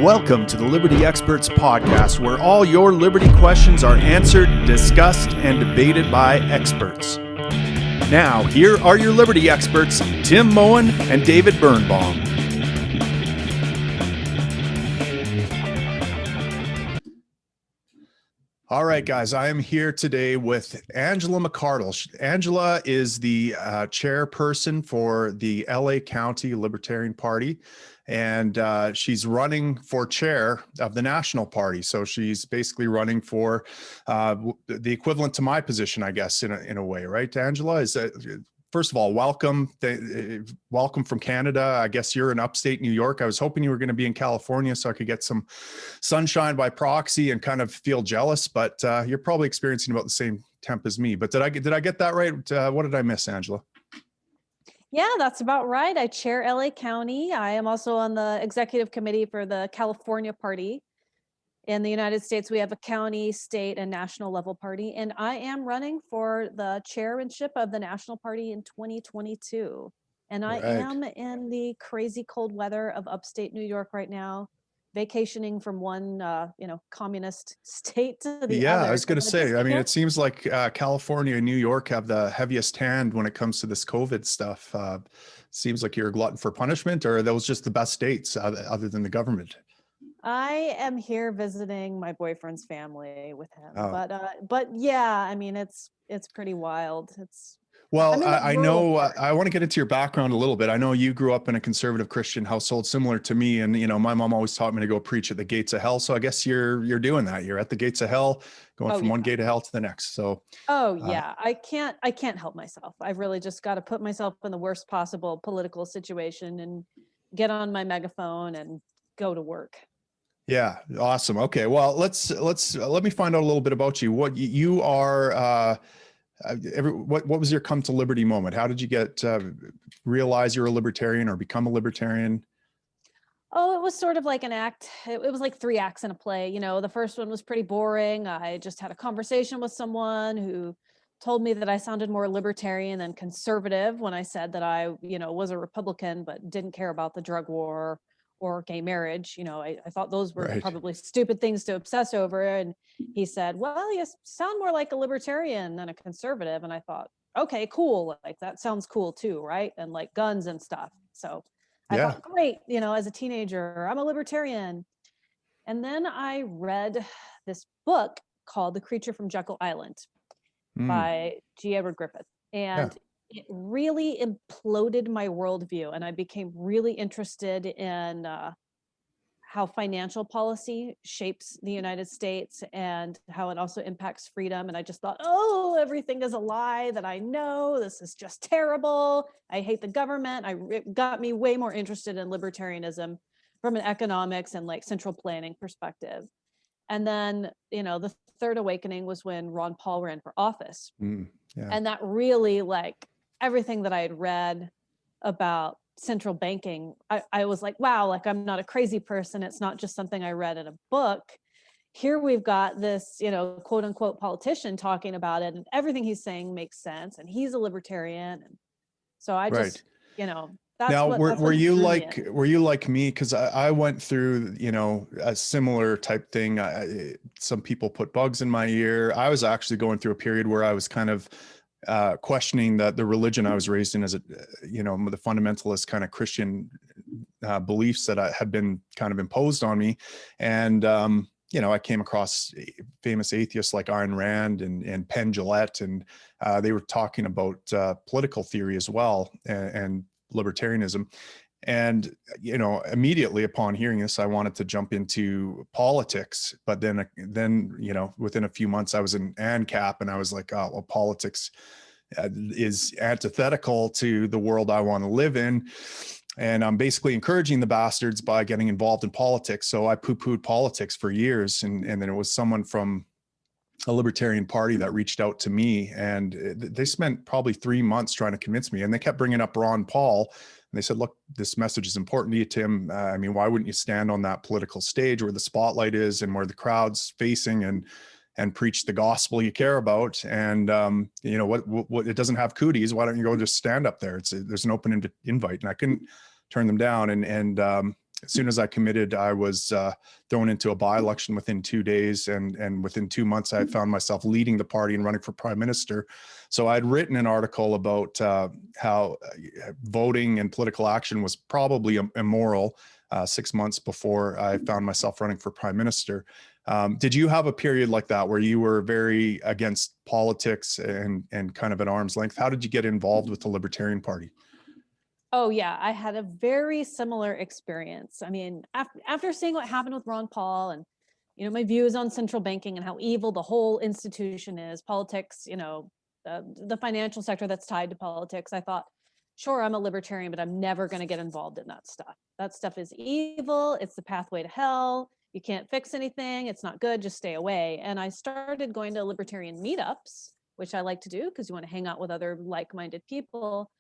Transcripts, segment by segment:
Welcome to the Liberty Experts Podcast, where all your liberty questions are answered, discussed, and debated by experts. Now, here are your liberty experts, Tim Moen and David Birnbaum. All right, guys, I am here today with Angela McArdle. Angela is the chairperson for the LA County Libertarian Party, and she's running for chair of the National Party. So she's basically running for the equivalent to my position, I guess, in a way, right, Angela? First of all, welcome. Welcome from Canada. I guess you're in upstate New York. I was hoping you were going to be in California so I could get some sunshine by proxy and kind of feel jealous, but you're probably experiencing about the same temp as me. But did I get that right? What did I miss, Angela? Yeah, that's about right. I chair LA County. I am also on the executive committee for the California Party. In the United States, we have a county, state, and national level party, and I am running for the chairmanship of the National Party in 2022. And I am in the crazy cold weather of upstate New York right now, vacationing from one, communist state to the other. Yeah, I was going to say, I mean, it seems like California and New York have the heaviest hand when it comes to this COVID stuff. Seems like you're a glutton for punishment, or are those just the best states other than the government? I am here visiting my boyfriend's family with him, but yeah, I mean, it's pretty wild. I know, I want to get into your background a little bit. I know you grew up in a conservative Christian household similar to me. And, my mom always taught me to go preach at the gates of hell. So I guess you're doing that. You're at the gates of hell, going from one gate of hell to the next. So, I can't help myself. I've really just got to put myself in the worst possible political situation and get on my megaphone and go to work. Yeah. Awesome. Okay. Well, let me find out a little bit about you. What you are, what was your come to liberty moment? How did you get realize you're a libertarian or become a libertarian? Oh, it was sort of like an act. It was like 3 acts in a play. The first one was pretty boring. I just had a conversation with someone who told me that I sounded more libertarian than conservative when I said that I, was a Republican, but didn't care about the drug war or gay marriage. I thought those were probably stupid things to obsess over. And he said, well, you sound more like a libertarian than a conservative. And I thought, okay, cool. Like that sounds cool too, right? And like guns and stuff. So I thought, great, as a teenager, I'm a libertarian. And then I read this book called The Creature from Jekyll Island by G. Edward Griffith. And it really imploded my worldview, and I became really interested in how financial policy shapes the United States and how it also impacts freedom. And I just thought, everything is a lie that I know. This is just terrible. I hate the government. It got me way more interested in libertarianism from an economics and like central planning perspective. And then, the third awakening was when Ron Paul ran for office. And that really everything that I had read about central banking, I was like, wow, I'm not a crazy person. It's not just something I read in a book. Here we've got this, quote unquote politician talking about it, and everything he's saying makes sense. And he's a libertarian. And so I just, that's now, what were you like me? Because I went through, a similar type thing. Some people put bugs in my ear. I was actually going through a period where I was kind of questioning the religion I was raised in as the fundamentalist kind of Christian beliefs that had been kind of imposed on me. And, I came across famous atheists like Ayn Rand and Penn Jillette, and they were talking about political theory as well and libertarianism. And, immediately upon hearing this, I wanted to jump into politics, but then, within a few months I was in ANCAP and I was like, oh, well, politics is antithetical to the world I want to live in. And I'm basically encouraging the bastards by getting involved in politics. So I poo-pooed politics for years. And then it was someone from a Libertarian Party that reached out to me, and they spent probably 3 months trying to convince me. And they kept bringing up Ron Paul. And they said, look, this message is important to you, Tim. Why wouldn't you stand on that political stage where the spotlight is and where the crowd's facing and preach the gospel you care about? And, what it doesn't have cooties. Why don't you go just stand up there? There's an open invite, and I couldn't turn them down. And as soon as I committed, I was thrown into a by-election within 2 days, and within 2 months, I had found myself leading the party and running for prime minister. So I had written an article about how voting and political action was probably immoral 6 months before I found myself running for prime minister. Did you have a period like that where you were very against politics and kind of at arm's length? How did you get involved with the Libertarian Party? Oh yeah, I had a very similar experience. I mean, after seeing what happened with Ron Paul and, my views on central banking and how evil the whole institution is, politics, the financial sector that's tied to politics, I thought, sure, I'm a libertarian, but I'm never going to get involved in that stuff. That stuff is evil. It's the pathway to hell. You can't fix anything. It's not good. Just stay away. And I started going to libertarian meetups, which I like to do because you want to hang out with other like-minded people,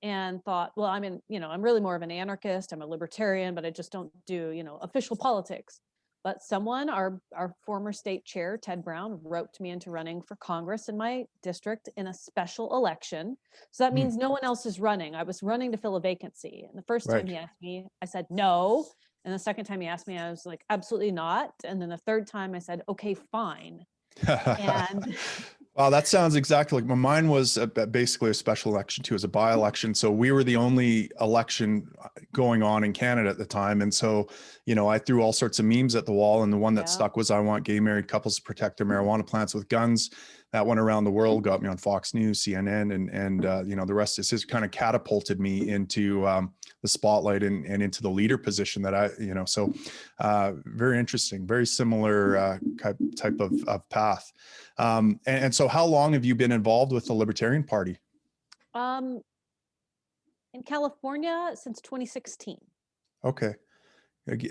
and thought, well, I'm really more of an anarchist. I'm a libertarian, but I just don't do, official politics. But someone, our former state chair, Ted Brown, roped me into running for Congress in my district in a special election. So that means no one else is running. I was running to fill a vacancy. And the first time he asked me, I said no. And the second time he asked me, I was like, absolutely not. And then the third time I said, okay, fine. And wow, that sounds exactly like mine was basically a special election too, as a by-election. So we were the only election going on in Canada at the time. And so, I threw all sorts of memes at the wall. And the one that stuck was, I want gay married couples to protect their marijuana plants with guns. That went around the world, got me on Fox News, CNN, and the rest is just kind of catapulted me into the spotlight and into the leader position that so very interesting, very similar type of path. And so how long have you been involved with the Libertarian Party? In California since 2016. Okay.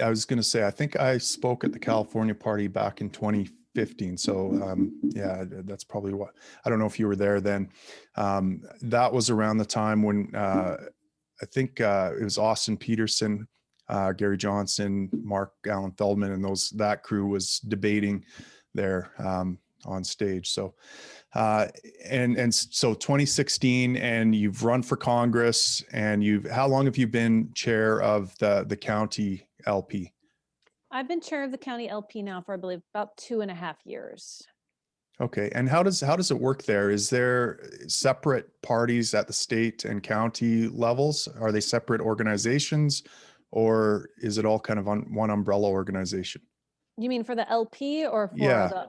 I was going to say, I think I spoke at the California Party back in 2015. So yeah, that's probably what, I don't know if you were there then. That was around the time when I think it was Austin Peterson, Gary Johnson, Mark Allen Feldman, and that crew was debating there on stage. So and so 2016, and you've run for Congress, and how long have you been chair of the county LP? I've been chair of the county LP now for, I believe, about 2.5 years. Okay. And how does it work there? Is there separate parties at the state and county levels? Are they separate organizations, or is it all kind of on one umbrella organization? You mean for the LP or for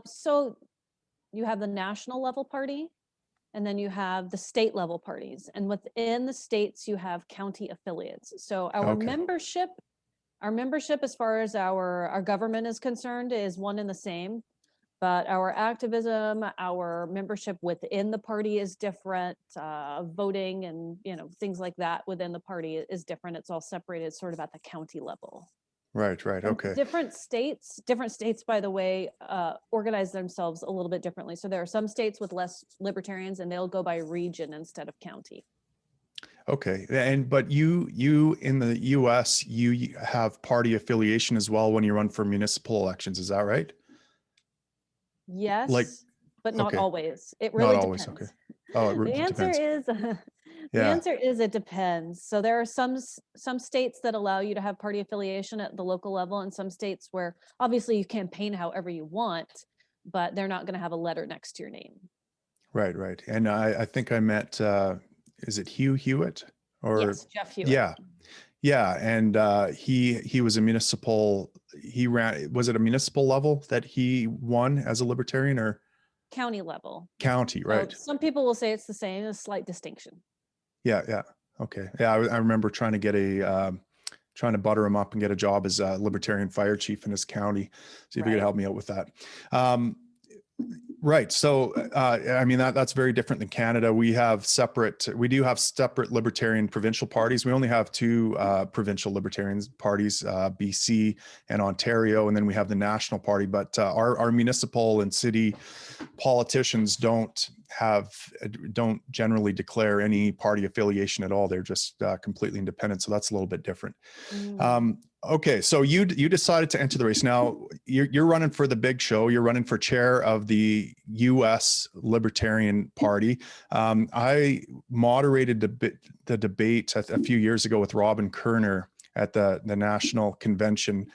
so you have the national level party, and then you have the state level parties. And within the states, you have county affiliates. So our membership as far as our government is concerned is one and the same. But our activism, our membership within the party is different. Voting and things like that within the party is different. It's all separated sort of at the county level. Right. Okay. Different states, by the way, organize themselves a little bit differently. So there are some states with less libertarians, and they'll go by region instead of county. Okay. But you in the US, you have party affiliation as well when you run for municipal elections. Is that right? Yes, but not always. It really depends. Okay. Oh, it depends. The answer is it depends. So there are some states that allow you to have party affiliation at the local level, and some states where obviously you campaign however you want, but they're not going to have a letter next to your name. Right. And I think I met, is it Hugh Hewitt? Yes, Jeff Hewitt. Yeah. And he was a municipal, was it a municipal level that he won as a libertarian, or? County level. County, right. So some people will say it's the same, a slight distinction. Yeah. Okay. Yeah, I remember trying to butter him up and get a job as a libertarian fire chief in his county. See if he could help me out with that. Right. So, I mean, that's very different than Canada. We do have separate libertarian provincial parties. We only have two provincial libertarian parties, BC and Ontario, and then we have the national party. But our municipal and city politicians don't generally declare any party affiliation at all. They're just completely independent. So that's a little bit different. Okay, so you decided to enter the race. Now you're running for the big show. You're running for chair of the US Libertarian Party. I moderated the debate a few years ago with Robin Kerner at the national convention.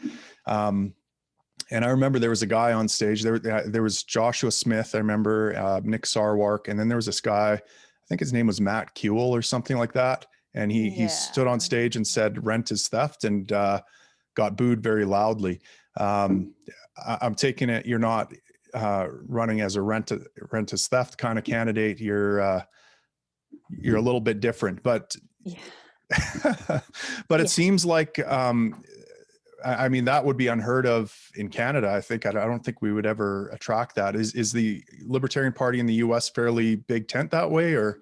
And I remember there was a guy on stage. There was Joshua Smith. I remember Nick Sarwark, and then there was this guy. I think his name was Matt Kuehl or something like that. And he stood on stage and said rent is theft, and got booed very loudly. I'm taking it you're not running as a rent is theft kind of candidate. You're a little bit different, but but it seems like I mean, that would be unheard of in Canada. I don't think we would ever attract that. Is the Libertarian Party in the US fairly big tent that way, or?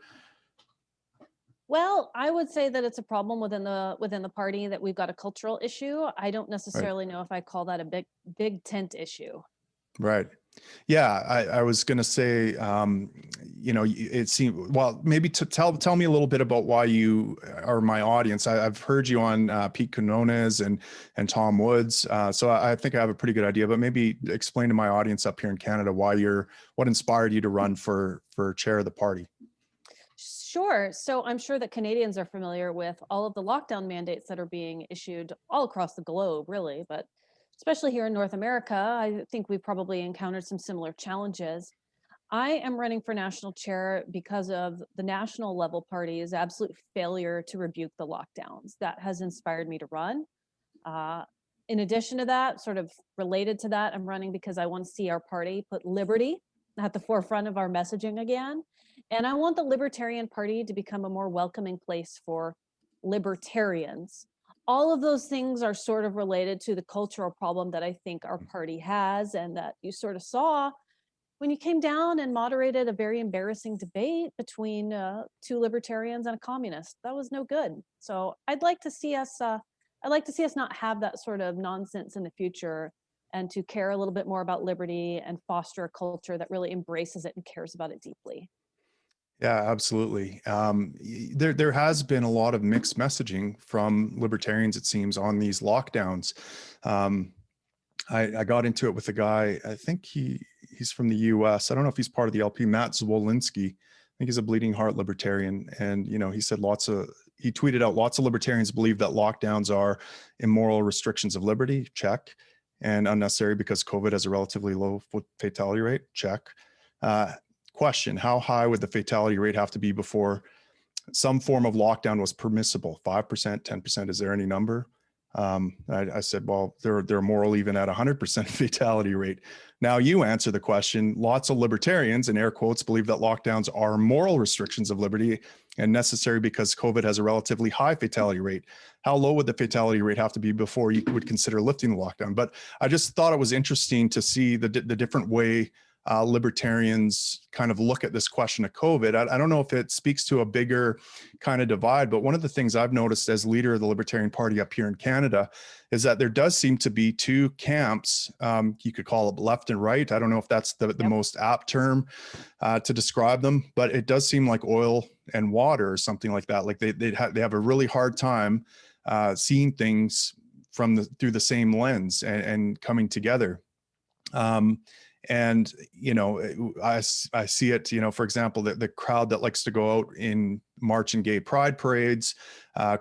Well, I would say that it's a problem within the party, that we've got a cultural issue. I don't necessarily know if I call that a big tent issue. Right. Yeah, I was going to say, it seemed, well, maybe to tell me a little bit about why you are my audience. I've heard you on Pete Quinones and Tom Woods. So I think I have a pretty good idea, but maybe explain to my audience up here in Canada what inspired you to run for chair of the party. Sure. So I'm sure that Canadians are familiar with all of the lockdown mandates that are being issued all across the globe, really, but especially here in North America, I think we probably encountered some similar challenges. I am running for national chair because of the national level party's absolute failure to rebuke the lockdowns. That has inspired me to run. In addition to that, sort of related to that, I'm running because I want to see our party put liberty at the forefront of our messaging again. And I want the Libertarian Party to become a more welcoming place for libertarians. All of those things are sort of related to the cultural problem that I think our party has, and that you sort of saw when you came down and moderated a very embarrassing debate between two libertarians and a communist. That was no good. So I'd like to see us not have that sort of nonsense in the future, and to care a little bit more about liberty and foster a culture that really embraces it and cares about it deeply. Yeah, absolutely. There has been a lot of mixed messaging from libertarians, it seems, on these lockdowns. I got into it with a guy. I think he's from the US. I don't know if he's part of the LP, Matt Zwolinski. I think he's a bleeding heart libertarian. And, he said he tweeted out, lots of libertarians believe that lockdowns are immoral restrictions of liberty, check, and unnecessary because COVID has a relatively low fatality rate, check. Question, how high would the fatality rate have to be before some form of lockdown was permissible? 5%, 10%, is there any number? I said, well, they're moral even at 100% fatality rate. Now you answer the question. Lots of libertarians, in air quotes, believe that lockdowns are moral restrictions of liberty and necessary because COVID has a relatively high fatality rate. How low would the fatality rate have to be before you would consider lifting the lockdown? But I just thought it was interesting to see the different way libertarians kind of look at this question of COVID. I don't know if it speaks to a bigger kind of divide, but one of the things I've noticed as leader of the Libertarian Party up here in Canada is that there does seem to be two camps. You could call it left and right. I don't know if that's the most apt term to describe them, but it does seem like oil and water or something like that. Like they have a really hard time seeing things through the same lens and coming together. And, I see it, for example, the crowd that likes to go out in march and gay pride parades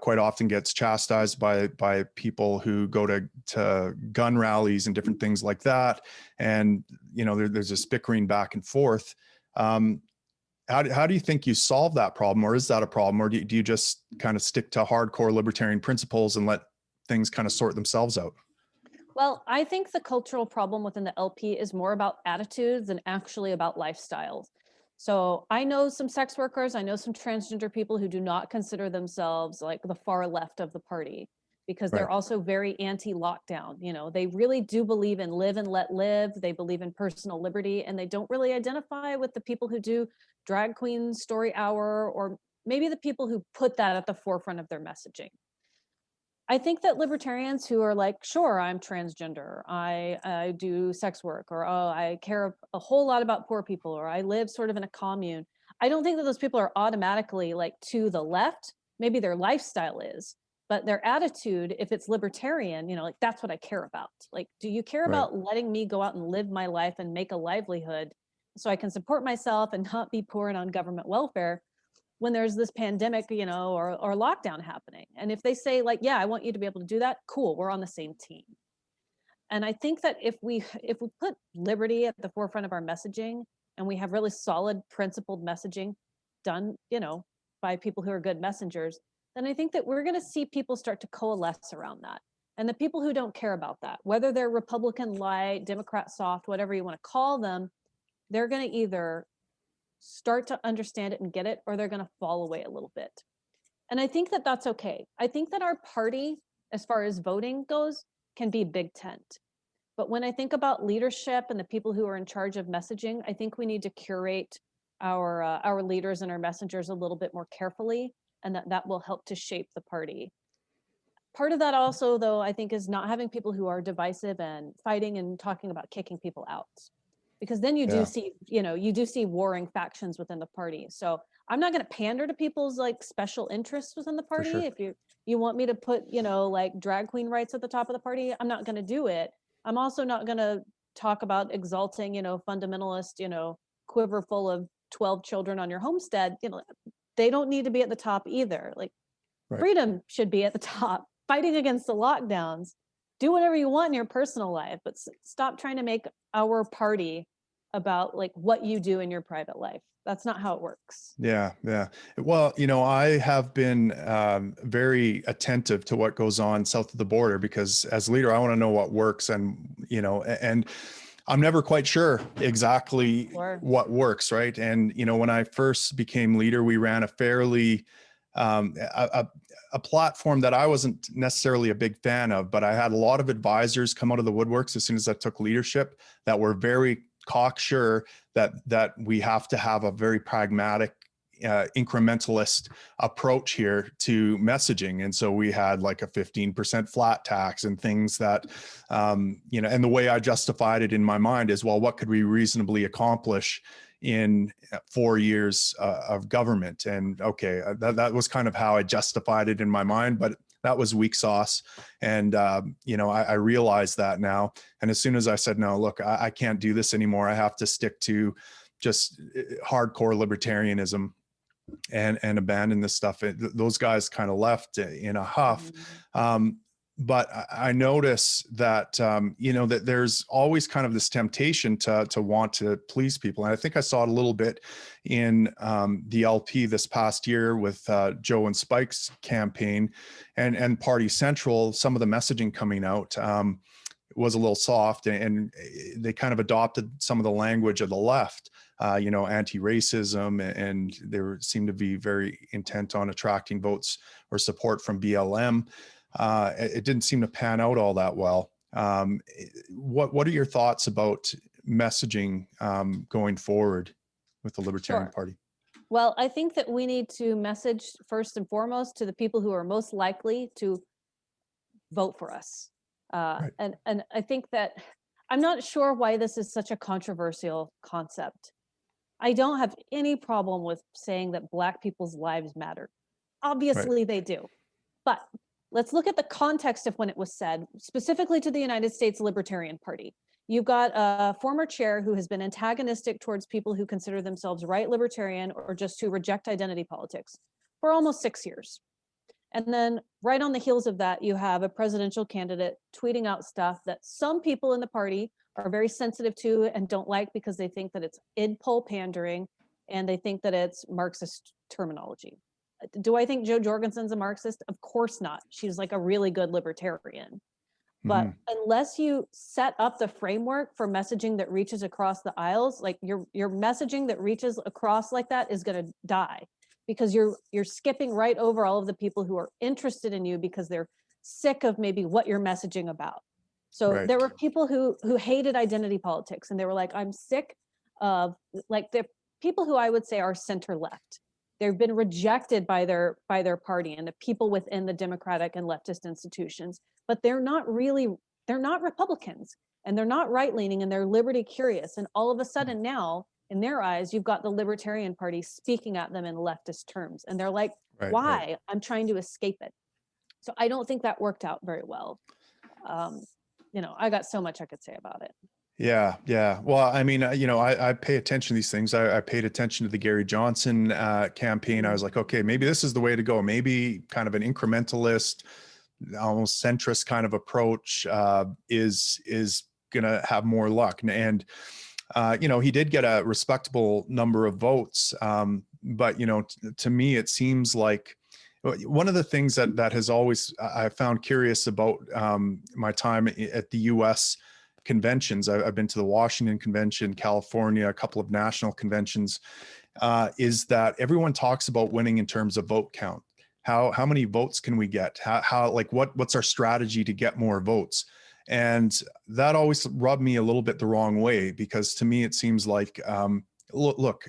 quite often gets chastised by people who go to gun rallies and different things like that. And, there's this bickering back and forth. How do you think you solve that problem, or is that a problem, or do you just kind of stick to hardcore libertarian principles and let things kind of sort themselves out? Well, I think the cultural problem within the LP is more about attitudes than actually about lifestyles. So I know some sex workers, I know some transgender people who do not consider themselves like the far left of the party, because they're also very anti-lockdown. They really do believe in live and let live. They believe in personal liberty, and they don't really identify with the people who do drag queen story hour, or maybe the people who put that at the forefront of their messaging. I think that libertarians who are like, sure, I'm transgender, I do sex work, or oh, I care a whole lot about poor people, or I live sort of in a commune. I don't think that those people are automatically like to the left. Maybe their lifestyle is, but their attitude, if it's libertarian, like that's what I care about. Like, do you care about letting me go out and live my life and make a livelihood so I can support myself and not be poor and on government welfare? when there's this pandemic, or lockdown happening. And if they say like, yeah, I want you to be able to do that, cool, we're on the same team. And I think that if we put liberty at the forefront of our messaging, and we have really solid principled messaging done, by people who are good messengers, then I think that we're going to see people start to coalesce around that. And the people who don't care about that, whether they're Republican light, Democrat soft, whatever you want to call them, they're going to either start to understand it and get it, or they're going to fall away a little bit. And I think that that's okay. I think that our party, as far as voting goes, can be big tent. But when I think about leadership and the people who are in charge of messaging, I think we need to curate our leaders and our messengers a little bit more carefully, and that will help to shape the party. Part of that also, though, I think, is not having people who are divisive and fighting and talking about kicking people out, because then you do see warring factions within the party. So I'm not going to pander to people's like special interests within the party. sure. If you want me to put like drag queen rights at the top of the party, I'm not going to do it. I'm also not going to talk about exalting fundamentalist quiver full of 12 children on your homestead. They don't need to be at the top either. Like, Right. freedom should be at the top. Fighting against the lockdowns, do whatever you want in your personal life, but stop trying to make our party about like what you do in your private life. That's not how it works. Yeah. Well, I have been very attentive to what goes on south of the border, because as leader, I want to know what works, and I'm never quite sure exactly what works, right? And when I first became leader, we ran a fairly a platform that I wasn't necessarily a big fan of, but I had a lot of advisors come out of the woodworks as soon as I took leadership that were very cocksure that we have to have a very pragmatic, incrementalist approach here to messaging. And so we had like a 15% flat tax and things that, and the way I justified it in my mind is, well, what could we reasonably accomplish in 4 years of government? And okay, that was kind of how I justified it in my mind, but that was weak sauce. And, I realized that now. And as soon as I said, no, look, I can't do this anymore, I have to stick to just hardcore libertarianism and abandon this stuff. Those guys kind of left in a huff. But I notice that, that there's always kind of this temptation to want to please people. And I think I saw it a little bit in the LP this past year with Joe and Spike's campaign and Party Central. Some of the messaging coming out was a little soft, and they kind of adopted some of the language of the left, anti-racism, and they seemed to be very intent on attracting votes or support from BLM. It didn't seem to pan out all that well. What are your thoughts about messaging going forward with the Libertarian Party? Well, I think that we need to message first and foremost to the people who are most likely to vote for us. Right. And I think that I'm not sure why this is such a controversial concept. I don't have any problem with saying that Black people's lives matter. Obviously, they do. But let's look at the context of when it was said, specifically to the United States Libertarian Party. You've got a former chair who has been antagonistic towards people who consider themselves right libertarian or just who reject identity politics for almost 6 years. And then right on the heels of that, you have a presidential candidate tweeting out stuff that some people in the party are very sensitive to and don't like because they think that it's id poll pandering and they think that it's Marxist terminology. Do I think Jo Jorgensen's a Marxist? Of course not. She's like a really good libertarian. But unless you set up the framework for messaging that reaches across the aisles, like your messaging that reaches across like that is going to die, because you're skipping right over all of the people who are interested in you because they're sick of maybe what you're messaging about. So there were people who hated identity politics, and they were like, I'm sick of, like, the people who I would say are center left. They've been rejected by their party and the people within the democratic and leftist institutions, but they're not Republicans, and they're not right leaning, and they're liberty curious. And all of a sudden now, in their eyes, you've got the Libertarian Party speaking at them in leftist terms. And they're like, why? I'm trying to escape it. So I don't think that worked out very well. I got so much I could say about it. Yeah, yeah. Well, I mean, I pay attention to these things. I paid attention to the Gary Johnson campaign. I was like, okay, maybe this is the way to go. Maybe kind of an incrementalist, almost centrist kind of approach is gonna have more luck. He did get a respectable number of votes, but to me, it seems like one of the things that has always I found curious about my time at the U.S. conventions. I've been to the Washington convention, California, a couple of national conventions. Is that everyone talks about winning in terms of vote count? How many votes can we get? How like what's our strategy to get more votes? And that always rubbed me a little bit the wrong way, because to me it seems like look,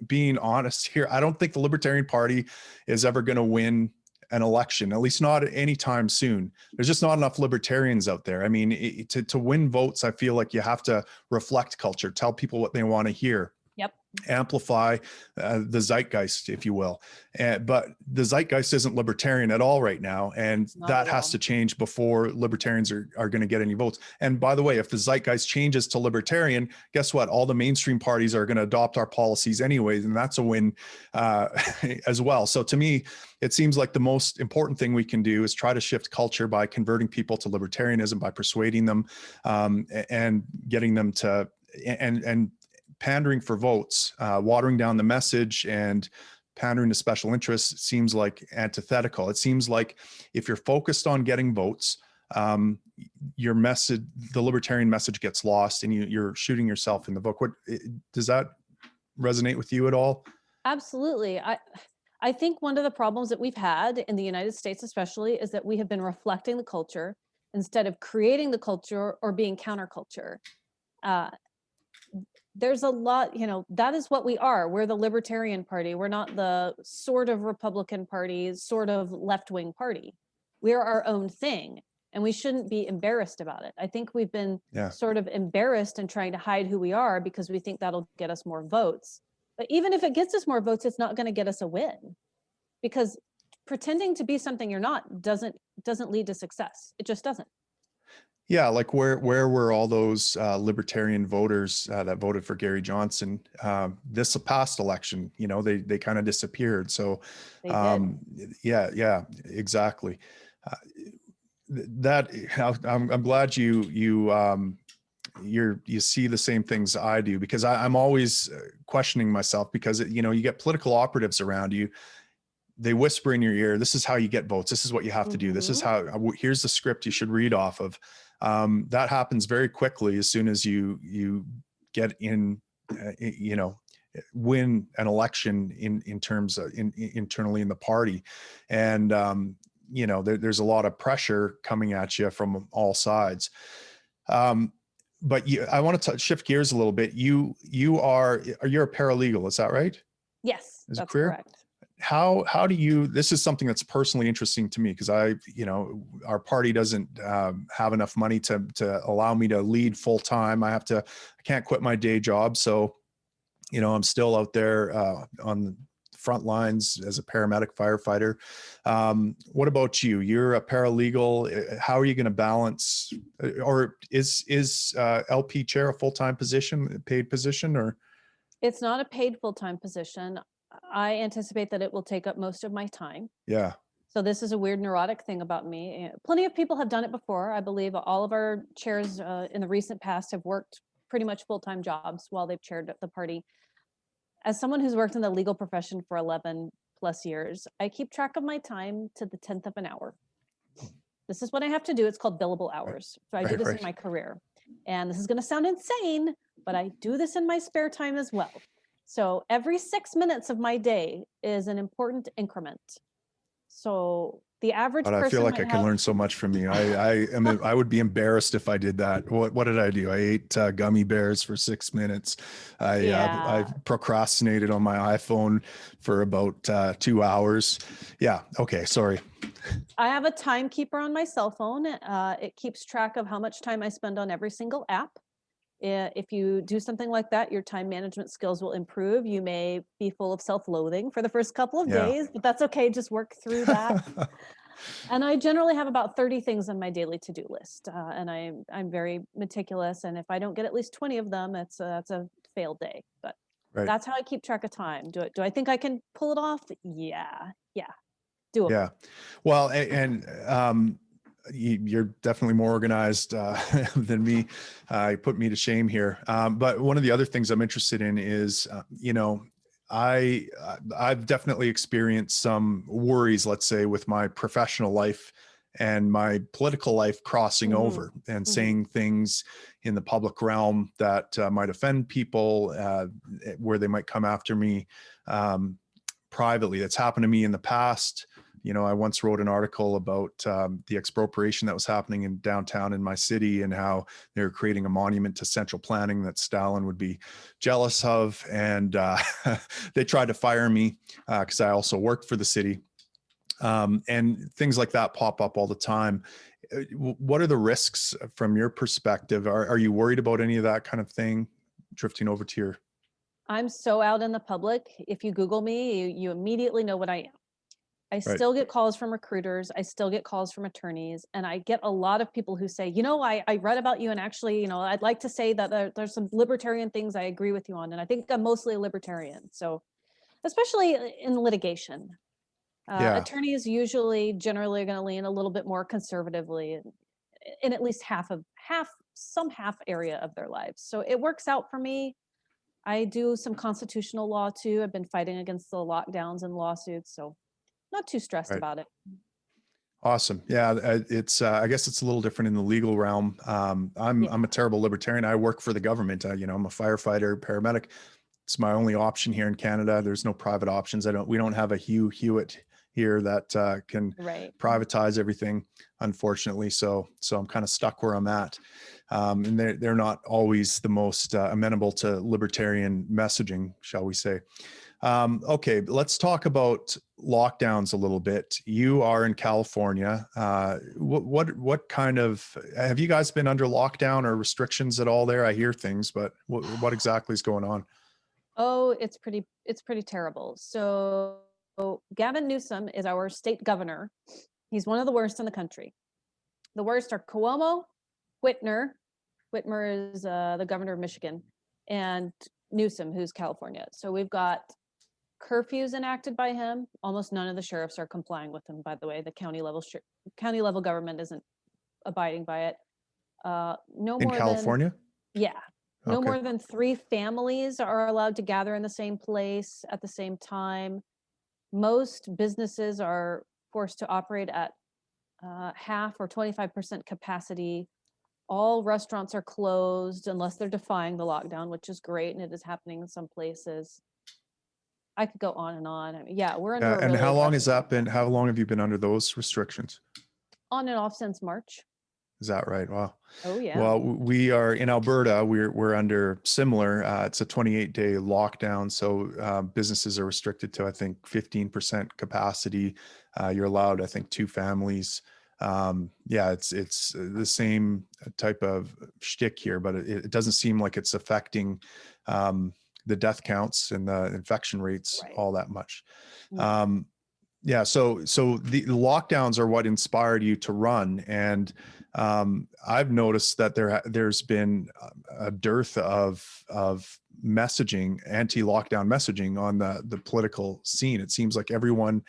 being honest here, I don't think the Libertarian Party is ever going to win an election, at least not anytime soon. There's just not enough libertarians out there. I mean, to win votes, I feel like you have to reflect culture, tell people what they want to hear, Yep. amplify the zeitgeist, if you will. But the zeitgeist isn't libertarian at all right now. And Not that at has all. to change before libertarians are going to get any votes. And by the way, if the zeitgeist changes to libertarian, guess what? All the mainstream parties are going to adopt our policies anyways. And that's a win as well. So to me, it seems like the most important thing we can do is try to shift culture by converting people to libertarianism, by persuading them and getting them to, and pandering for votes, watering down the message and pandering to special interests seems like antithetical. It seems like if you're focused on getting votes, your message, the libertarian message, gets lost, and you're shooting yourself in the foot. Does that resonate with you at all? Absolutely. I think one of the problems that we've had in the United States, especially, is that we have been reflecting the culture instead of creating the culture or being counterculture. There's a lot, that is what we are. We're the Libertarian Party. We're not the sort of Republican Party, sort of left-wing party. We're our own thing, and we shouldn't be embarrassed about it. I think we've been sort of embarrassed and trying to hide who we are because we think that'll get us more votes. But even if it gets us more votes, it's not going to get us a win, because pretending to be something you're not doesn't lead to success. It just doesn't. Yeah, like where were all those libertarian voters that voted for Gary Johnson this past election? They kind of disappeared. So They did. yeah, exactly. That I'm glad you see the same things I do, because I'm always questioning myself, because you get political operatives around you. They whisper in your ear, this is how you get votes. This is what you have to do. This is how, here's the script you should read off of. That happens very quickly as soon as you get in, win an election in terms of internally in the party. And, there's a lot of pressure coming at you from all sides. But I want to shift gears a little bit. You're a paralegal, is that right? Yes, Is it that's clear? correct. How do you, this is something that's personally interesting to me, because our party doesn't have enough money to allow me to lead full time. I can't quit my day job. So, I'm still out there on the front lines as a paramedic firefighter. What about you? You're a paralegal. How are you going to balance, or is LP chair a full-time position, paid position, or? It's not a paid full-time position. I anticipate that it will take up most of my time. Yeah. So this is a weird neurotic thing about me. Plenty of people have done it before. I believe all of our chairs in the recent past have worked pretty much full-time jobs while they've chaired the party. As someone who's worked in the legal profession for 11 plus years, I keep track of my time to the 10th of an hour. This is what I have to do. It's called billable hours. So I do this in my career. And this is going to sound insane, but I do this in my spare time as well. So every 6 minutes of my day is an important increment. So the average person, I feel like I can learn so much from you. I would be embarrassed if I did that. What did I do? I ate gummy bears for 6 minutes. I procrastinated on my iPhone for about 2 hours. Yeah. Okay. Sorry. I have a timekeeper on my cell phone. It keeps track of how much time I spend on every single app. If you do something like that, your time management skills will improve. You may be full of self-loathing for the first couple of days, but that's okay. Just work through that. And I generally have about 30 things on my daily to-do list, and I'm very meticulous. And if I don't get at least 20 of them, it's a failed day. But Right. that's how I keep track of time. Do I think I can pull it off? Yeah, doable. Yeah. Well, you're definitely more organized than me. You put me to shame here. But one of the other things I'm interested in is, I've definitely experienced some worries, let's say, with my professional life and my political life crossing over and saying things in the public realm that might offend people, where they might come after me privately. That's happened to me in the past. I once wrote an article about the expropriation that was happening in downtown in my city and how they were creating a monument to central planning that Stalin would be jealous of. And they tried to fire me because I also worked for the city. And things like that pop up all the time. What are the risks from your perspective? Are you worried about any of that kind of thing drifting over to your... I'm so out in the public. If you Google me, you immediately know what I am. I Right. still get calls from recruiters. I still get calls from attorneys. And I get a lot of people who say, I read about you, and actually, I'd like to say that there's some libertarian things I agree with you on. And I think I'm mostly a libertarian. So especially in litigation, Yeah. attorneys usually generally are going to lean a little bit more conservatively in at least half area of their lives. So it works out for me. I do some constitutional law too. I've been fighting against the lockdowns and lawsuits. So not too stressed Right. about it. Awesome. Yeah, it's. I guess it's a little different in the legal realm. I'm a terrible libertarian. I work for the government. I'm a firefighter, paramedic. It's my only option here in Canada. There's no private options. We don't have a Hugh Hewitt here that can privatize everything, unfortunately. So I'm kind of stuck where I'm at. And they're not always the most amenable to libertarian messaging, shall we say. Okay, let's talk about lockdowns a little bit. You are in California. What kind of, have you guys been under lockdown or restrictions at all there? I hear things, but what exactly is going on? Oh, it's pretty terrible. So Gavin Newsom is our state governor. He's one of the worst in the country. The worst are Cuomo, Whitmer. Whitmer is the governor of Michigan, and Newsom, who's California. So we've got curfews enacted by him. Almost none of the sheriffs are complying with them, by the way. The county level government isn't abiding by it. No in more California? No more than 3 families are allowed to gather in the same place at the same time. Most businesses are forced to operate at half or 25% capacity. All restaurants are closed unless they're defying the lockdown, which is great, and it is happening in some places. I could go on and on. I mean, we're under. And how long has that been? How long have you been under those restrictions? On and off since March. Is that right? Wow. Oh yeah. Well, we are in Alberta. We're under similar. It's a 28-day lockdown, so businesses are restricted to, I think, 15% capacity. You're allowed, I think, 2 families. It's the same type of shtick here, but it doesn't seem like it's affecting the death counts and the infection rates all that much. So the lockdowns are what inspired you to run. And I've noticed that there's been a dearth of messaging, anti-lockdown messaging on the political scene. It seems like everyone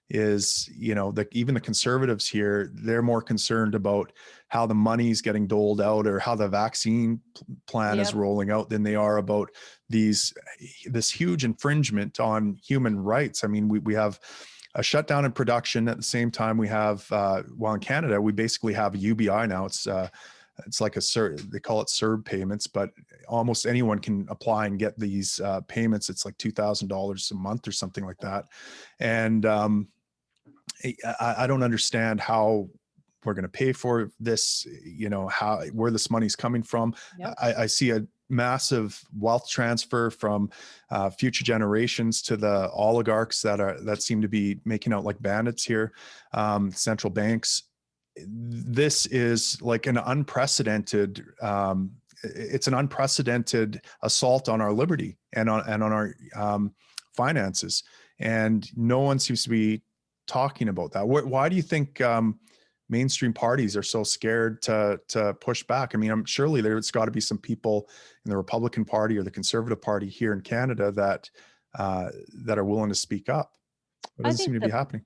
is, even the conservatives here, they're more concerned about how the money's getting doled out or how the vaccine plan is rolling out than they are about this huge infringement on human rights. I mean, we have a shutdown in production at the same time we have, in Canada, we basically have a UBI now. It's like they call it CERB payments, but almost anyone can apply and get these payments. It's like $2,000 a month or something like that. And I don't understand how we're going to pay for this, where this money's coming from. I see a massive wealth transfer from future generations to the oligarchs that seem to be making out like bandits here, central banks. This is like an unprecedented, it's an unprecedented assault on our liberty and on our finances. And no one seems to be talking about that? Why do you think mainstream parties are so scared to push back? I mean, surely there's got to be some people in the Republican Party or the Conservative Party here in Canada that that are willing to speak up. It I doesn't seem think to be the happening.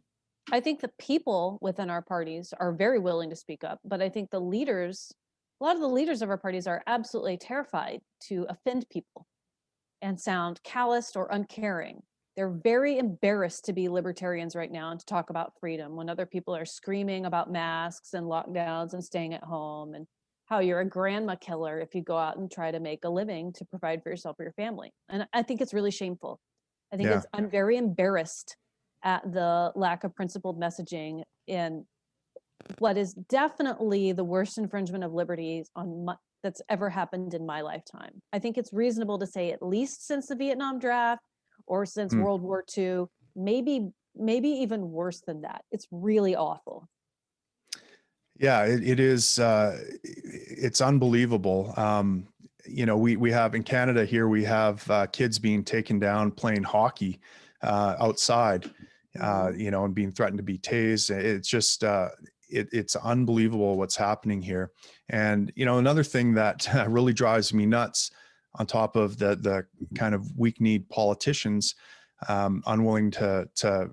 I think the people within our parties are very willing to speak up, but I think the leaders, a lot of the leaders of our parties are absolutely terrified to offend people and sound calloused or uncaring. They're very embarrassed to be libertarians right now and to talk about freedom when other people are screaming about masks and lockdowns and staying at home and how you're a grandma killer if you go out and try to make a living to provide for yourself or your family. And I think it's really shameful. Yeah. I'm very embarrassed at the lack of principled messaging in what is definitely the worst infringement of liberties that's ever happened in my lifetime. I think it's reasonable to say at least since the Vietnam draft or since Mm. World War II, maybe even worse than that. It's really awful. Yeah, it is. It's unbelievable. We have in Canada here, we have kids being taken down playing hockey outside, and being threatened to be tased. It's just, it's unbelievable what's happening here. And, another thing that really drives me nuts on top of the kind of weak-kneed politicians, unwilling to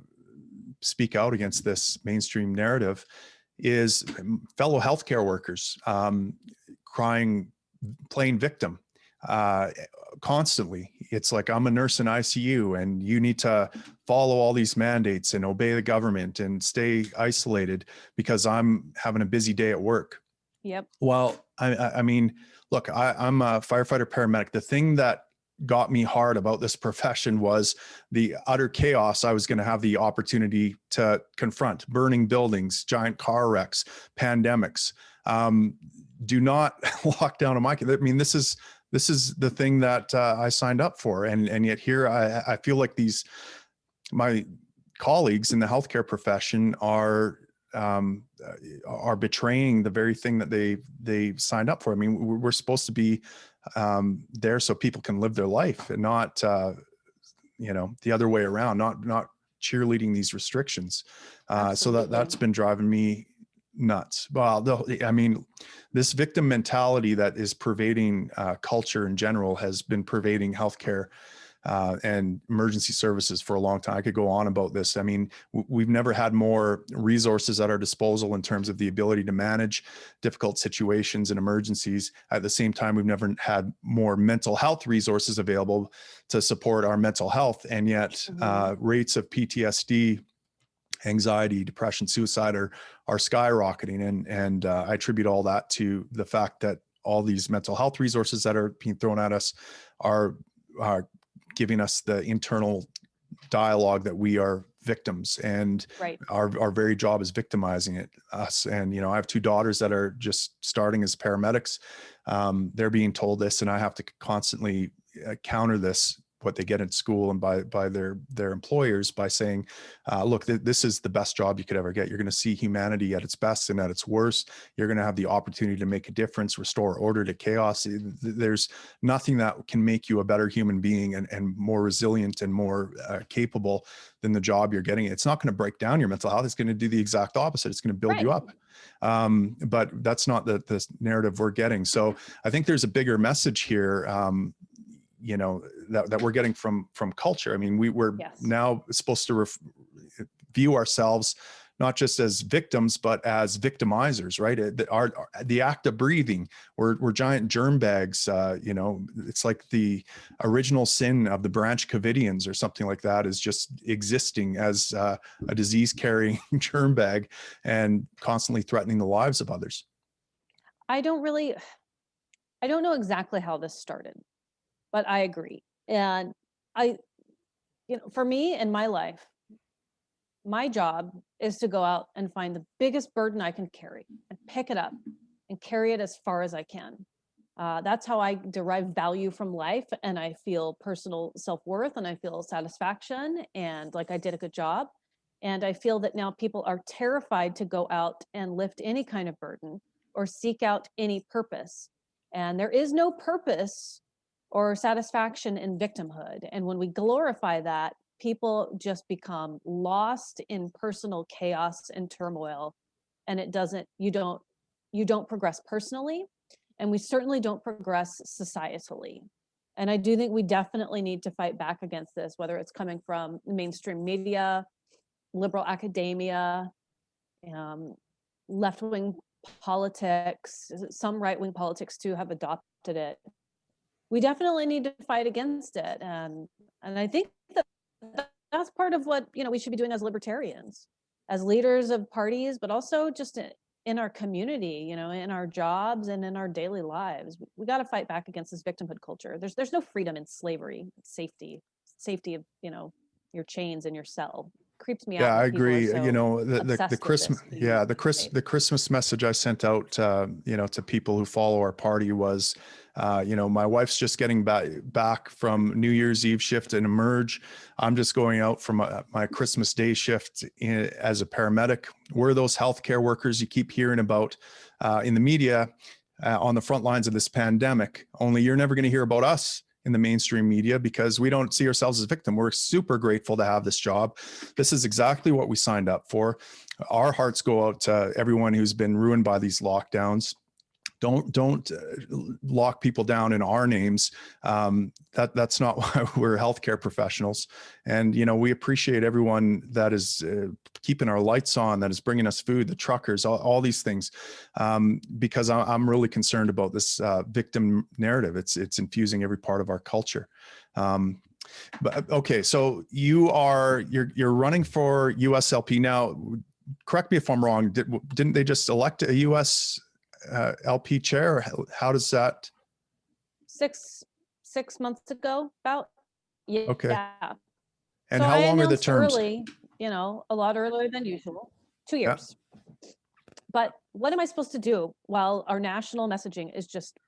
speak out against this mainstream narrative, is fellow healthcare workers playing victim constantly. It's like, I'm a nurse in ICU and you need to follow all these mandates and obey the government and stay isolated because I'm having a busy day at work. Yep. Well, I mean, look, I'm a firefighter paramedic. The thing that got me hard about this profession was the utter chaos I was going to have the opportunity to confront: burning buildings, giant car wrecks, pandemics. Do not lock down a mic. I mean, this is the thing that I signed up for, and yet here I feel like my colleagues in the healthcare profession are betraying the very thing that they signed up for. I mean, we're supposed to be there so people can live their life and not the other way around, not cheerleading these restrictions. So that's been driving me nuts. Well, I mean, this victim mentality that is pervading culture in general has been pervading healthcare and emergency services for a long time. I could go on about this. I mean, we've never had more resources at our disposal in terms of the ability to manage difficult situations and emergencies. At the same time, we've never had more mental health resources available to support our mental health. And yet rates of PTSD, anxiety, depression, suicide are skyrocketing. And I attribute all that to the fact that all these mental health resources that are being thrown at us are giving us the internal dialogue that we are victims, and our very job is victimizing us. And, I have two daughters that are just starting as paramedics. They're being told this, and I have to constantly counter this, what they get in school and by their employers, by saying, look, this is the best job you could ever get. You're going to see humanity at its best and at its worst. You're going to have the opportunity to make a difference, restore order to chaos. There's nothing that can make you a better human being and more resilient and more capable than the job you're getting. It's not going to break down your mental health. It's going to do the exact opposite. It's going to build you up. But that's not the narrative we're getting. So I think there's a bigger message here, that we're getting from culture. I mean, we're now supposed to view ourselves not just as victims, but as victimizers, right? The act of breathing, we're giant germ bags. It's like the original sin of the Branch Covidians or something like that, is just existing as a disease-carrying germ bag and constantly threatening the lives of others. I don't know exactly how this started, but I agree. And for me in my life, my job is to go out and find the biggest burden I can carry and pick it up and carry it as far as I can. That's how I derive value from life, and I feel personal self-worth, and I feel satisfaction, and like I did a good job. And I feel that now people are terrified to go out and lift any kind of burden or seek out any purpose. And there is no purpose or satisfaction in victimhood. And when we glorify that, people just become lost in personal chaos and turmoil, and you don't progress personally, and we certainly don't progress societally. And I do think we definitely need to fight back against this, whether it's coming from mainstream media, liberal academia, left-wing politics, some right-wing politics too have adopted it. We definitely need to fight against it. And I think that that's part of what, we should be doing as libertarians, as leaders of parties, but also just in our community, in our jobs and in our daily lives. We got to fight back against this victimhood culture. There's no freedom in slavery. It's safety of, your chains in your cell. Creeps me out. Yeah, I when people are agree. so The obsessed with Christmas, this being yeah, safe. the Christmas message I sent out, to people who follow our party was, my wife's just getting back from New Year's Eve shift and Emerge. I'm just going out from my Christmas Day shift as a paramedic. We're those healthcare workers you keep hearing about in the media on the front lines of this pandemic. Only you're never going to hear about us in the mainstream media because we don't see ourselves as a victim. We're super grateful to have this job. This is exactly what we signed up for. Our hearts go out to everyone who's been ruined by these lockdowns. Don't lock people down in our names. That's not why we're healthcare professionals. And, we appreciate everyone that is keeping our lights on, that is bringing us food, the truckers, all these things, because I'm really concerned about this victim narrative. It's infusing every part of our culture. But okay, so you're running for USLP now. Correct me if I'm wrong. Didn't they just elect a US LP chair? Or how does that? 6 months ago, about. Yeah. Okay. And So how long are the announced terms? early, a lot earlier than usual, 2 years. Yeah. But what am I supposed to do while our national messaging is just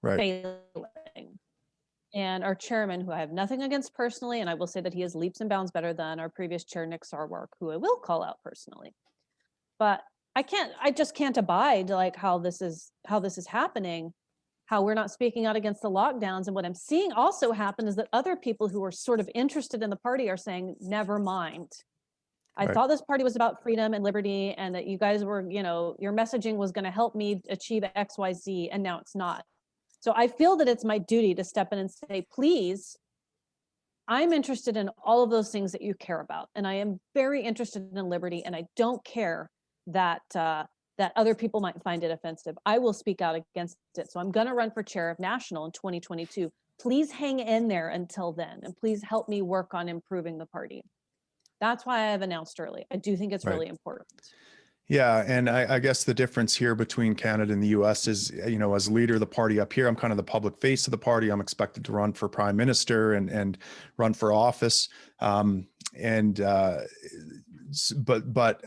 failing? And our chairman, who I have nothing against personally, and I will say that he is leaps and bounds better than our previous chair, Nick Sarwark, who I will call out personally. But I just can't abide like how this is happening, how we're not speaking out against the lockdowns. And what I'm seeing also happen is that other people who are sort of interested in the party are saying, never mind. I thought this party was about freedom and liberty, and that you guys were, your messaging was going to help me achieve XYZ, and now it's not. So I feel that it's my duty to step in and say, please, I'm interested in all of those things that you care about. And I am very interested in liberty, and I don't care that that other people might find it offensive. I will speak out against it. So I'm going to run for chair of national in 2022. Please hang in there until then, and please help me work on improving the party. That's why I've announced early. I do think it's really important. Yeah, and I guess the difference here between Canada and the US is, as leader of the party up here, I'm kind of the public face of the party. I'm expected to run for prime minister and run for office. But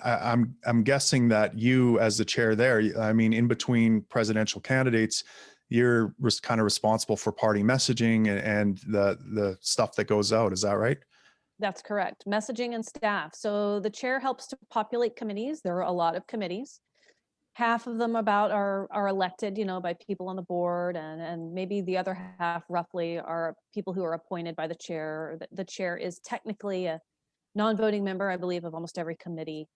I'm guessing that you, as the chair there, I mean, in between presidential candidates, you're kind of responsible for party messaging and the stuff that goes out. Is that right? That's correct. Messaging and staff. So the chair helps to populate committees. There are a lot of committees. Half of them are elected, by people on the board, and maybe the other half roughly are people who are appointed by the chair. The chair is technically a non-voting member, I believe, of almost every committee.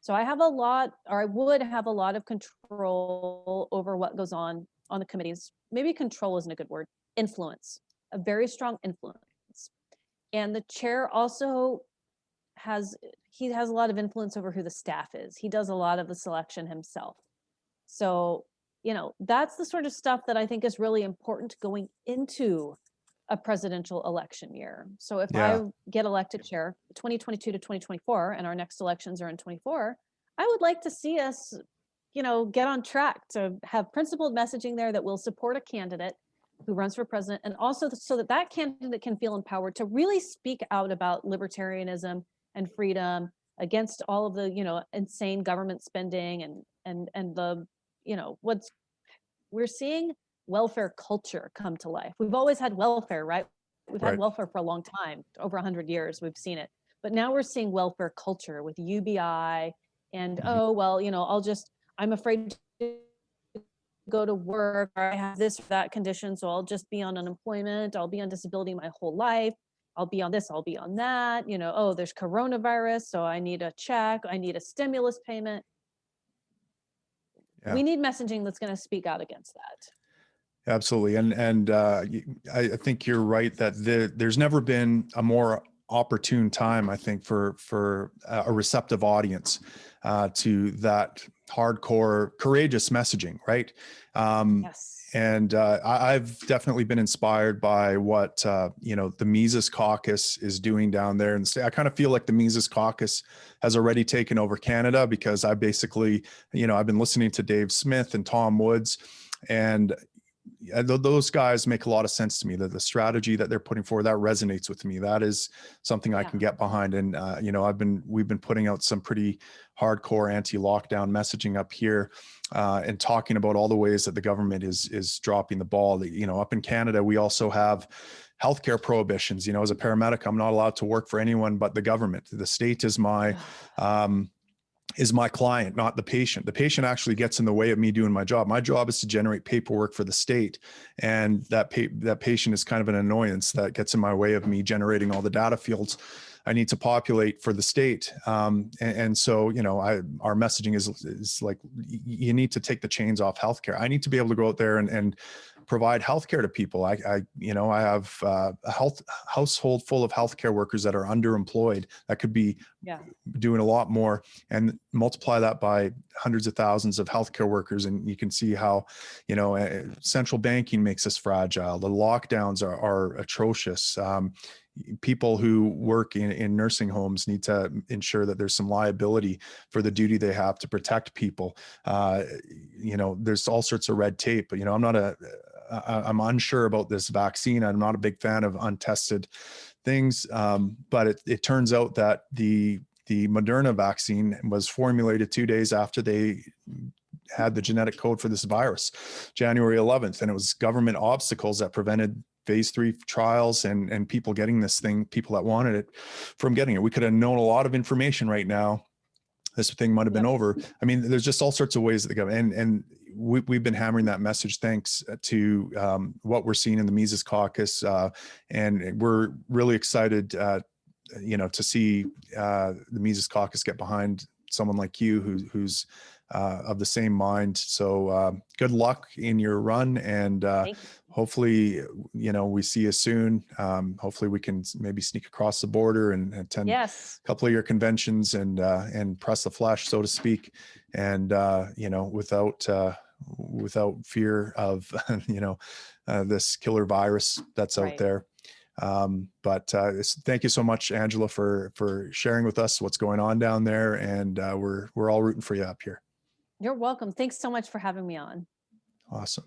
So I would have a lot of control over what goes on the committees. Maybe control isn't a good word. Influence, a very strong influence. And the chair also has a lot of influence over who the staff is. He does a lot of the selection himself. So, that's the sort of stuff that I think is really important going into a presidential election year. So if I get elected chair 2022 to 2024, and our next elections are in 24, I would like to see us, get on track to have principled messaging there that will support a candidate who runs for president, and also so that candidate can feel empowered to really speak out about libertarianism and freedom against all of the, insane government spending and the, we're seeing welfare culture come to life. We've always had welfare, right? We've had welfare for a long time, over 100 years, we've seen it. But now we're seeing welfare culture with UBI and, I'm afraid to go to work, or I have this or that condition, so I'll just be on unemployment, I'll be on disability my whole life. I'll be on this, I'll be on that, you know, oh, there's coronavirus, so I need a check, I need a stimulus payment. Yeah. We need messaging that's going to speak out against that. Absolutely. And I think you're right that there's never been a more opportune time, I think, for a receptive audience to that hardcore, courageous messaging, right? Yes. And I've definitely been inspired by what the Mises Caucus is doing down there in the state. I kind of feel like the Mises Caucus has already taken over Canada, because I basically, I've been listening to Dave Smith and Tom Woods, and those guys make a lot of sense to me. That the strategy that they're putting forward, that resonates with me. That is something I can get behind. And we've been putting out some pretty hardcore anti-lockdown messaging up here, and talking about all the ways that the government is dropping the ball. Up in Canada, we also have healthcare prohibitions. As a paramedic, I'm not allowed to work for anyone but the government. The state is my client, not the patient. The patient actually gets in the way of me doing my job. My job is to generate paperwork for the state. And that patient is kind of an annoyance that gets in my way of me generating all the data fields I need to populate for the state. And so, our messaging is like, you need to take the chains off healthcare. I need to be able to go out there and provide healthcare to people. I have a household full of healthcare workers that are underemployed that could be doing a lot more, and multiply that by hundreds of thousands of healthcare workers. And you can see how, central banking makes us fragile. The lockdowns are atrocious. People who work in nursing homes need to ensure that there's some liability for the duty they have to protect people. There's all sorts of red tape, but, I'm unsure about this vaccine. I'm not a big fan of untested things. But it turns out that the Moderna vaccine was formulated 2 days after they had the genetic code for this virus, January 11th. And it was government obstacles that prevented phase 3 trials and people getting this thing, people that wanted it, from getting it. We could have known a lot of information right now. This thing might have been over. I mean, there's just all sorts of ways that the government, and we've been hammering that message thanks to what we're seeing in the Mises Caucus. And we're really excited, to see the Mises Caucus get behind someone like you who's of the same mind. So good luck in your run, and hopefully, we see you soon. Hopefully we can maybe sneak across the border and attend a couple of your conventions and press the flesh, so to speak. And, without fear of, this killer virus that's out there. But thank you so much, Angela, for sharing with us what's going on down there. And we're all rooting for you up here. You're welcome. Thanks so much for having me on. Awesome.